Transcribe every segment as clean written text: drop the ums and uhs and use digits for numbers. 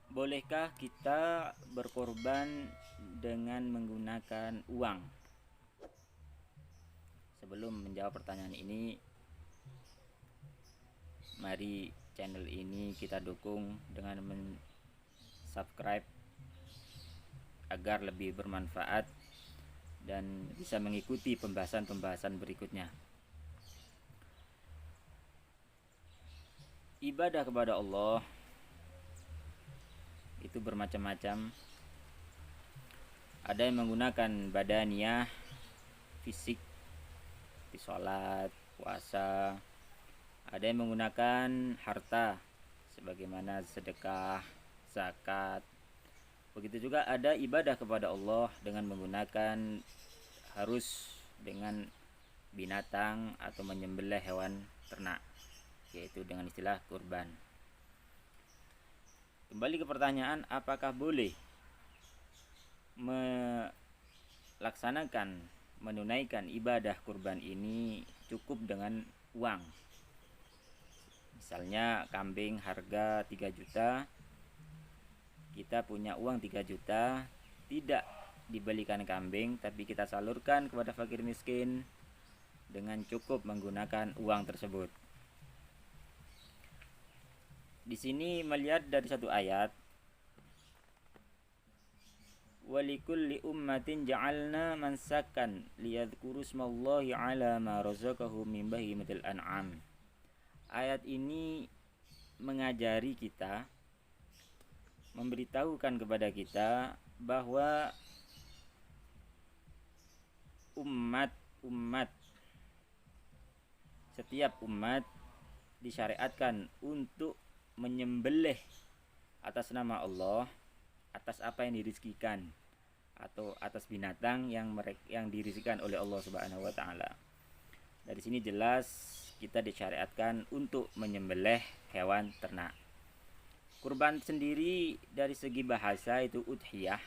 Bolehkah kita berkorban dengan menggunakan uang? Sebelum menjawab pertanyaan ini, mari channel ini kita dukung dengan subscribe agar lebih bermanfaat dan bisa mengikuti pembahasan-pembahasan berikutnya. Ibadah kepada Allah itu bermacam-macam. Ada yang menggunakan badaniyah, fisik, di sholat, puasa. Ada yang menggunakan harta, sebagaimana sedekah, zakat. Begitu juga ada ibadah kepada Allah dengan menggunakan harus dengan binatang atau menyembelih hewan ternak, yaitu dengan istilah kurban. Kembali ke pertanyaan, apakah boleh menunaikan ibadah kurban ini cukup dengan uang? Misalnya kambing harga 3 juta, kita punya uang 3 juta, tidak dibelikan kambing tapi kita salurkan kepada fakir miskin dengan cukup menggunakan uang tersebut. Di sini melihat dari satu ayat, walikulli ummatin ja'alna mansakan liyadhkuru ismallahi ala ma razaqahum min bahimatil an'am. Ayat ini mengajari kita, memberitahukan kepada kita bahwa setiap umat disyariatkan untuk menyembelih atas nama Allah, atas apa yang dirizkikan atau atas binatang yang dirizkikan oleh Allah Subhanahu wa taala. Dari sini jelas kita disyariatkan untuk menyembelih hewan ternak. Kurban sendiri dari segi bahasa itu udhiyah.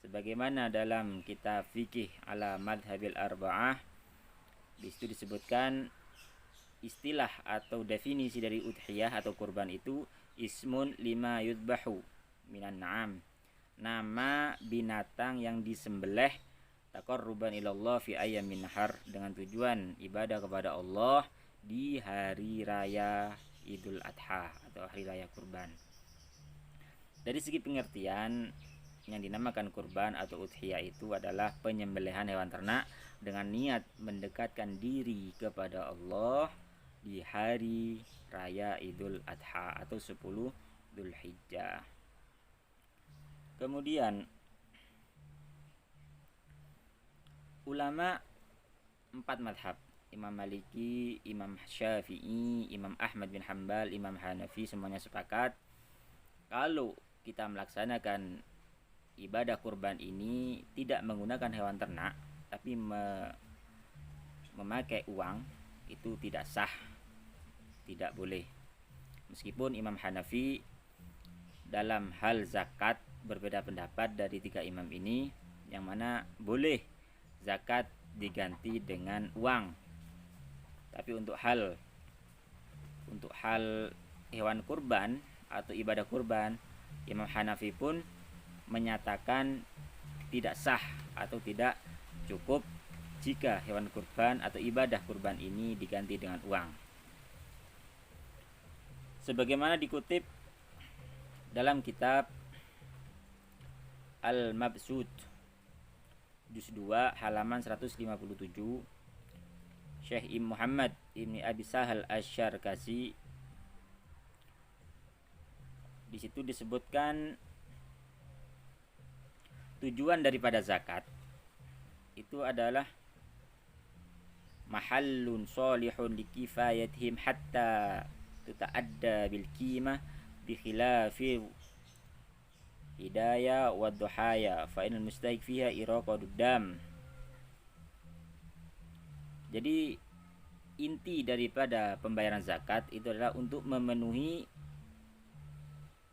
Sebagaimana dalam kitab fikih ala madhabil arba'ah, di situ disebutkan istilah atau definisi dari udhiyah atau kurban itu ismun lima yudbahu minan na'am, nama binatang yang disembelih taqarruban ilallah fi ayyamin nahar, dengan tujuan ibadah kepada Allah di hari raya Idul Adha atau hari raya kurban. Dari segi pengertian, yang dinamakan kurban atau udhiyah itu adalah penyembelihan hewan ternak dengan niat mendekatkan diri kepada Allah di hari raya Idul Adha atau 10 Dzulhijjah. Kemudian ulama 4 madhab, Imam Maliki, Imam Syafi'i, Imam Ahmad bin Hanbal, Imam Hanafi, semuanya sepakat kalau kita melaksanakan ibadah kurban ini tidak menggunakan hewan ternak tapi memakai uang, itu tidak sah, tidak boleh. Meskipun Imam Hanafi dalam hal zakat berbeda pendapat dari 3 imam ini, yang mana boleh zakat diganti dengan uang. Tapi untuk hal hewan kurban atau ibadah kurban, Imam Hanafi pun menyatakan tidak sah atau tidak cukup jika hewan kurban atau ibadah kurban ini diganti dengan uang. Sebagaimana dikutip dalam kitab Al-Mabsut juz 2 halaman 157, Syekh Muhammad Ibni Abi Sahal Asy-Syarkazi, di situ disebutkan tujuan daripada zakat itu adalah mahallun salihun likifayatihim hatta tuta'adda bil qimah bi khilafi hidayah wa duhaya fa inal mustahik fiha iraqadud dam. Jadi inti daripada pembayaran zakat itu adalah untuk memenuhi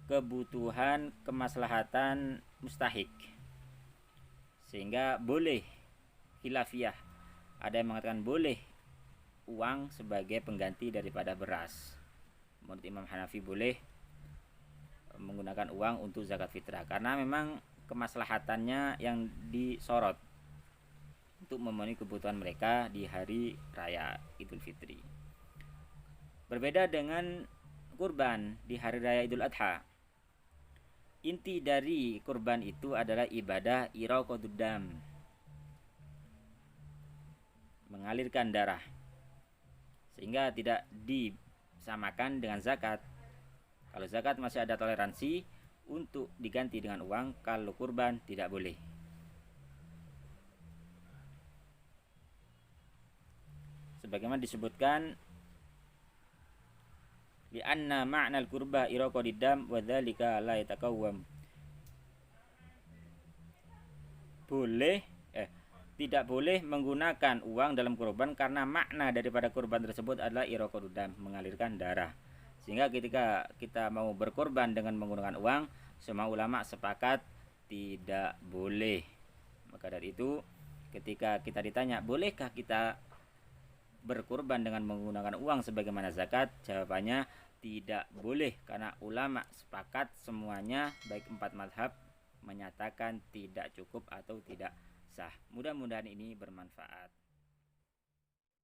kebutuhan kemaslahatan mustahik, sehingga boleh khilafiyah. Ada yang mengatakan boleh uang sebagai pengganti daripada beras. Menurut Imam Hanafi boleh, menggunakan uang untuk zakat fitrah, karena memang kemaslahatannya yang disorot untuk memenuhi kebutuhan mereka di hari raya Idul Fitri. Berbeda dengan kurban di hari raya Idul Adha. Inti dari kurban itu adalah ibadah iraqatud dam, mengalirkan darah, sehingga tidak disamakan dengan zakat. Kalau zakat masih ada toleransi untuk diganti dengan uang, kalau kurban tidak boleh. Sebagaimana disebutkan, li'anna ma'nal kurba iraqadid dam wa dzalika la yatakawwam. Tidak boleh menggunakan uang dalam kurban karena makna daripada kurban tersebut adalah iraqadud dam, mengalirkan darah. Sehingga ketika kita mau berkorban dengan menggunakan uang, semua ulama sepakat tidak boleh. Maka dari itu, ketika kita ditanya bolehkah kita berkorban dengan menggunakan uang sebagaimana zakat, jawabannya tidak boleh, karena ulama sepakat semuanya baik 4 mazhab menyatakan tidak cukup atau tidak sah. Mudah-mudahan ini bermanfaat.